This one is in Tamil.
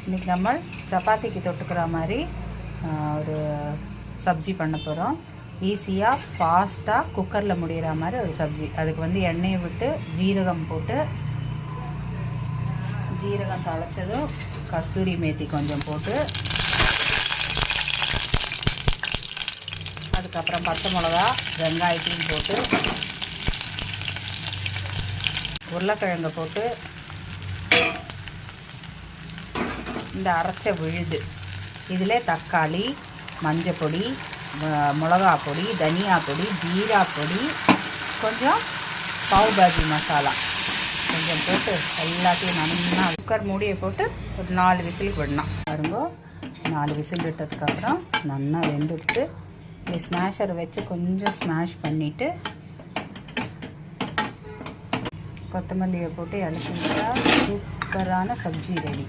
இன்றைக்கி நம்ம சப்பாத்திக்கு தொட்டுக்கிற மாதிரி ஒரு சப்ஜி பண்ண போகிறோம். ஈஸியாக ஃபாஸ்ட்டாக குக்கரில் முடிகிற மாதிரி ஒரு சப்ஜி. அதுக்கு வந்து எண்ணெயை விட்டு ஜீரகம் போட்டு, ஜீரகம் தழைச்சதும் கஸ்தூரி மேத்தி கொஞ்சம் போட்டு, அதுக்கப்புறம் பச்சை மிளகா வெங்காயத்தையும் போட்டு, உருளைக்கிழங்கை போட்டு, இந்த அரைச்ச விழுது இதில் தக்காளி, மஞ்சள் பொடி, மிளகா பொடி, தனியா பொடி, ஜீரா பொடி, கொஞ்சம் பாவ் பாஜி மசாலா கொஞ்சம் போட்டு எல்லாத்தையும் நல்லா குக்கர் மூடியை போட்டு ஒரு 4 விசிலுக்கு விடணும். பாருங்க, 4 விசில் விட்டதுக்கப்புறம் நல்லா வெந்துட்டு இப்படி ஸ்மாஷரை வச்சு கொஞ்சம் ஸ்மாஷ் பண்ணிவிட்டு கொத்தமல்லியை போட்டு இறக்கிட்டா சூப்பரான சப்ஜி ரெடி.